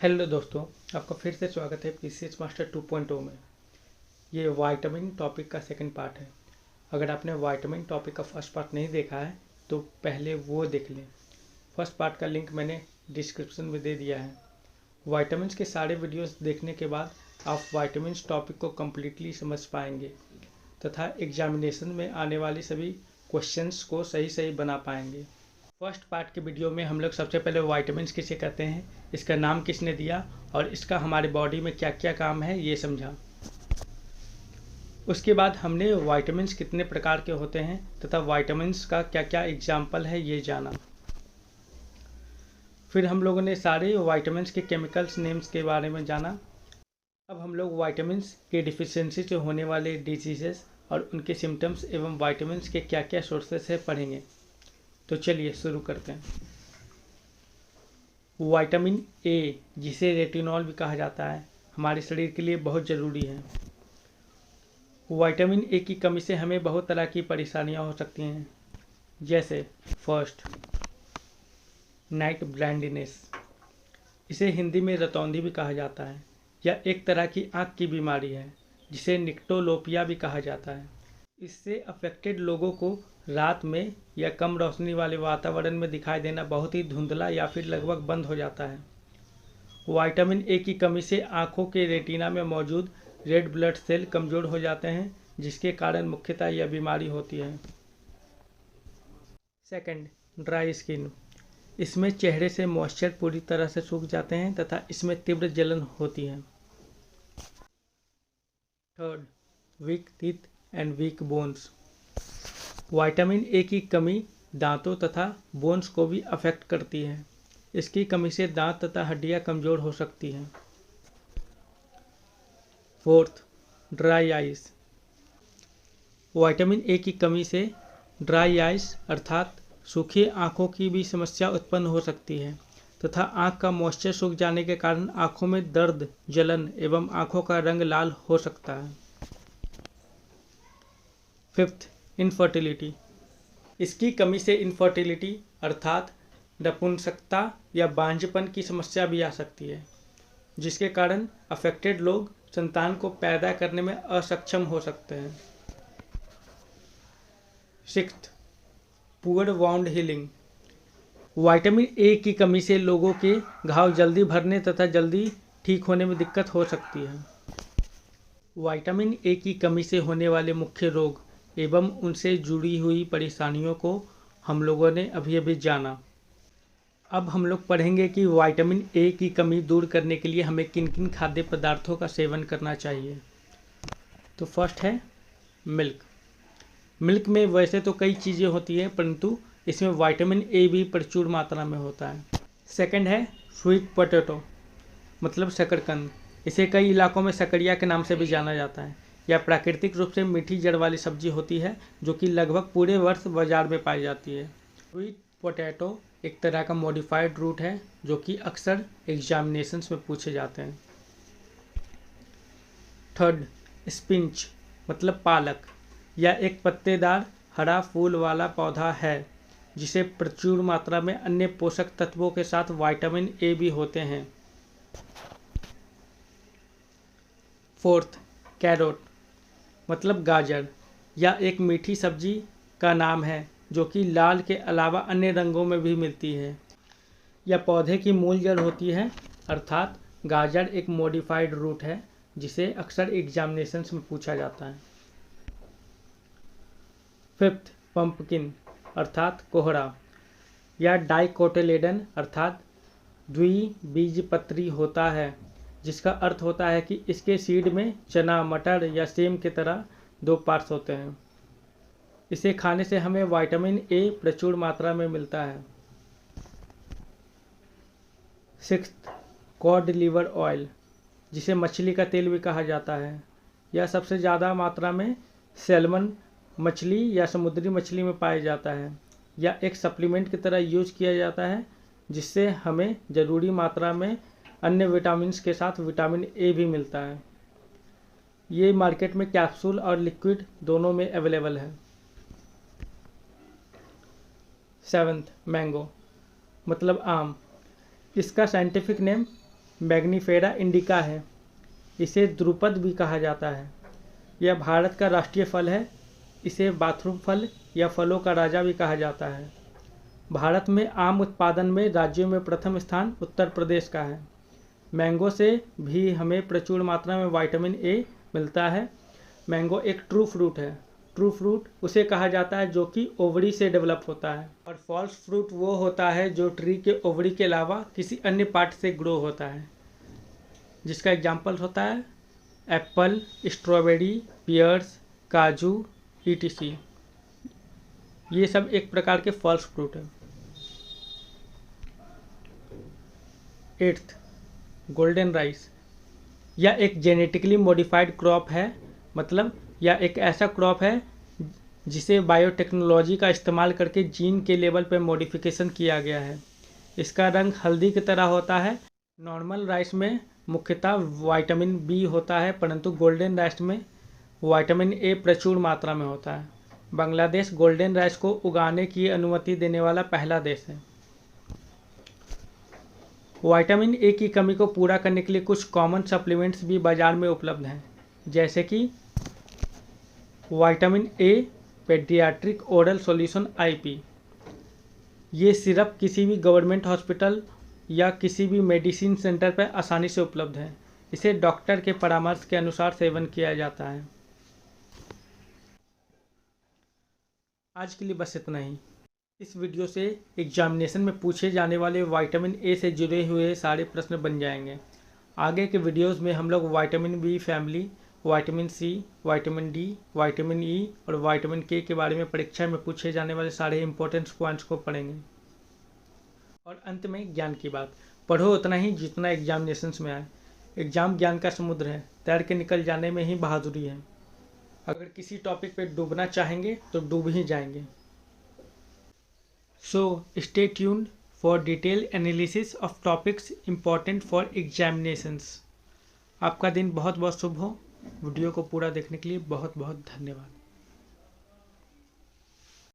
Hello दोस्तों, आपका फिर से स्वागत है पीसीएच मास्टर 2.0 में। ये वाइटामिन टॉपिक का सेकंड पार्ट है। अगर आपने वाइटामिन टॉपिक का फर्स्ट पार्ट नहीं देखा है तो पहले वो देख लें। फर्स्ट पार्ट का लिंक मैंने डिस्क्रिप्शन में दे दिया है। वाइटामिन्स के सारे वीडियोस देखने के बाद आप वाइटामिन्स टॉपिक को कम्प्लीटली समझ पाएंगे तथा एग्जामिनेशन में आने वाली सभी क्वेश्चंस को सही बना पाएंगे। फर्स्ट पार्ट के वीडियो में हम लोग सबसे पहले वाइटामिन्स किसे कहते हैं, इसका नाम किसने दिया और इसका हमारे बॉडी में क्या क्या काम है ये समझा। उसके बाद हमने वाइटामिन्स कितने प्रकार के होते हैं तथा वाइटामिन्स का क्या क्या एग्जाम्पल है ये जाना। फिर हम लोगों ने सारे वाइटामिन्स के केमिकल्स नेम्स के बारे में जाना। अब हम लोग वाइटामिन्स के डिफिशियंसी से होने वाले डिजीजेस और उनके सिम्टम्स एवं वाइटामिन्स के क्या क्या सोर्सेस है पढ़ेंगे। तो चलिए शुरू करते हैं। विटामिन ए, जिसे रेटिनॉल भी कहा जाता है, हमारे शरीर के लिए बहुत ज़रूरी है। विटामिन ए की कमी से हमें बहुत तरह की परेशानियां हो सकती हैं, जैसे फर्स्ट, नाइट ब्लाइंडनेस। इसे हिंदी में रतौंधी भी कहा जाता है। यह एक तरह की आँख की बीमारी है जिसे निक्टोलोपिया भी कहा जाता है। इससे अफेक्टेड लोगों को रात में या कम रोशनी वाले वातावरण में दिखाई देना बहुत ही धुंधला या फिर लगभग बंद हो जाता है। विटामिन ए की कमी से आँखों के रेटिना में मौजूद रेड ब्लड सेल कमज़ोर हो जाते हैं, जिसके कारण मुख्यतः यह बीमारी होती है। Second, dry skin. इसमें चेहरे से मॉइस्चर पूरी तरह से सूख जाते हैं तथा इसमें तीव्र जलन होती है। Third, weak teeth and weak bones. Vitamin A की कमी दांतों तथा बोन्स को भी अफेक्ट करती है। इसकी कमी से दांत तथा हड्डियां कमज़ोर हो सकती हैं। Fourth, dry eyes. Vitamin A की कमी से ड्राई आइज अर्थात सूखी आँखों की भी समस्या उत्पन्न हो सकती है तथा आँख का मॉइस्चर सूख जाने के कारण आँखों में दर्द, जलन एवं आँखों का रंग लाल हो सकता है। Fifth, infertility. इसकी कमी से इनफर्टिलिटी अर्थात नपुंसकता या बांझपन की समस्या भी आ सकती है, जिसके कारण अफेक्टेड लोग संतान को पैदा करने में असक्षम हो सकते हैं। Sixth, poor wound healing. Vitamin A की कमी से लोगों के घाव जल्दी भरने तथा जल्दी ठीक होने में दिक्कत हो सकती है। विटामिन ए की कमी से होने वाले मुख्य रोग एवं उनसे जुड़ी हुई परेशानियों को हम लोगों ने अभी जाना। अब हम लोग पढ़ेंगे कि विटामिन ए की कमी दूर करने के लिए हमें किन किन खाद्य पदार्थों का सेवन करना चाहिए। तो फर्स्ट है मिल्क। मिल्क में वैसे तो कई चीज़ें होती हैं, परंतु इसमें विटामिन ए भी प्रचुर मात्रा में होता है। सेकंड है स्वीट पोटैटो, मतलब शकरकंद। इसे कई इलाकों में शकरिया के नाम से भी जाना जाता है। यह प्राकृतिक रूप से मीठी जड़ वाली सब्जी होती है जो कि लगभग पूरे वर्ष बाजार में पाई जाती है। स्वीट पोटैटो एक तरह का मॉडिफाइड रूट है जो कि अक्सर एग्जामिनेशंस में पूछे जाते हैं। थर्ड, स्पिंच, मतलब पालक। यह एक पत्तेदार हरा फूल वाला पौधा है जिसे प्रचुर मात्रा में अन्य पोषक तत्वों के साथ विटामिन ए भी होते हैं। फोर्थ, कैरोट, मतलब गाजर। यह एक मीठी सब्जी का नाम है जो कि लाल के अलावा अन्य रंगों में भी मिलती है। यह पौधे की मूल जड़ होती है, अर्थात गाजर एक मॉडिफाइड रूट है जिसे अक्सर एग्जामिनेशंस में पूछा जाता है। फिफ्थ, पंपकिन, अर्थात कोहरा। यह डाइकोटिलेडन अर्थात द्विबीजपत्री होता है, जिसका अर्थ होता है कि इसके सीड में चना, मटर या सेम की तरह 2 पार्ट्स होते हैं। इसे खाने से हमें विटामिन ए प्रचुर मात्रा में मिलता है। सिक्स्थ, कॉड लिवर ऑयल, जिसे मछली का तेल भी कहा जाता है। यह सबसे ज़्यादा मात्रा में सैल्मन मछली या समुद्री मछली में पाया जाता है। यह एक सप्लीमेंट की तरह यूज किया जाता है जिससे हमें ज़रूरी मात्रा में अन्य विटामिन्स के साथ विटामिन ए भी मिलता है। ये मार्केट में कैप्सूल और लिक्विड दोनों में अवेलेबल है। सेवन्थ, मैंगो, मतलब आम। इसका साइंटिफिक नेम मैग्नीफेरा इंडिका है। इसे द्रुपद भी कहा जाता है। यह भारत का राष्ट्रीय फल है। इसे बाथरूम फल या फलों का राजा भी कहा जाता है। भारत में आम उत्पादन में राज्यों में प्रथम स्थान उत्तर प्रदेश का है। मैंगो से भी हमें प्रचुर मात्रा में विटामिन ए मिलता है। मैंगो एक ट्रू फ्रूट है। ट्रू फ्रूट उसे कहा जाता है जो कि ओवरी से डेवलप होता है, और फॉल्स फ्रूट वो होता है जो ट्री के ओवरी के अलावा किसी अन्य पार्ट से ग्रो होता है, जिसका एग्जाम्पल होता है एप्पल, स्ट्रॉबेरी, पियर्स, काजू etc। ये सब एक प्रकार के फॉल्स फ्रूट है। 8th, golden rice. यह एक जेनेटिकली मॉडिफाइड क्रॉप है, मतलब यह एक ऐसा क्रॉप है जिसे बायोटेक्नोलॉजी का इस्तेमाल करके जीन के लेवल पर मॉडिफिकेशन किया गया है। इसका रंग हल्दी की तरह होता है। नॉर्मल राइस में मुख्यतः विटामिन बी होता है, परंतु गोल्डन राइस में विटामिन ए प्रचुर मात्रा में होता है। बांग्लादेश गोल्डन राइस को उगाने की अनुमति देने वाला पहला देश है। विटामिन ए की कमी को पूरा करने के लिए कुछ कॉमन सप्लीमेंट्स भी बाज़ार में उपलब्ध हैं, जैसे कि vitamin A paediatric oral solution IP। ये सिरप किसी भी गवर्नमेंट हॉस्पिटल या किसी भी मेडिसिन सेंटर पर आसानी से उपलब्ध है। इसे डॉक्टर के परामर्श के अनुसार सेवन किया जाता है। आज के लिए बस इतना ही। इस वीडियो से एग्जामिनेशन में पूछे जाने वाले विटामिन ए से जुड़े हुए सारे प्रश्न बन जाएंगे। आगे के वीडियोस में हम लोग vitamin B family, vitamin C, vitamin D, vitamin E और विटामिन के बारे में परीक्षा में पूछे जाने वाले सारे इंपॉर्टेंट पॉइंट्स को पढ़ेंगे। और अंत में ज्ञान की बात, पढ़ो उतना ही जितना एग्जामिनेशंस में आए। एग्जाम ज्ञान का समुद्र है, तैर के निकल जाने में ही बहादुरी है। अगर किसी टॉपिक पे डूबना चाहेंगे तो डूब ही जाएंगे। So stay tuned for detail analysis of topics important for examinations. आपका दिन बहुत बहुत शुभ हो। वीडियो को पूरा देखने के लिए बहुत बहुत धन्यवाद।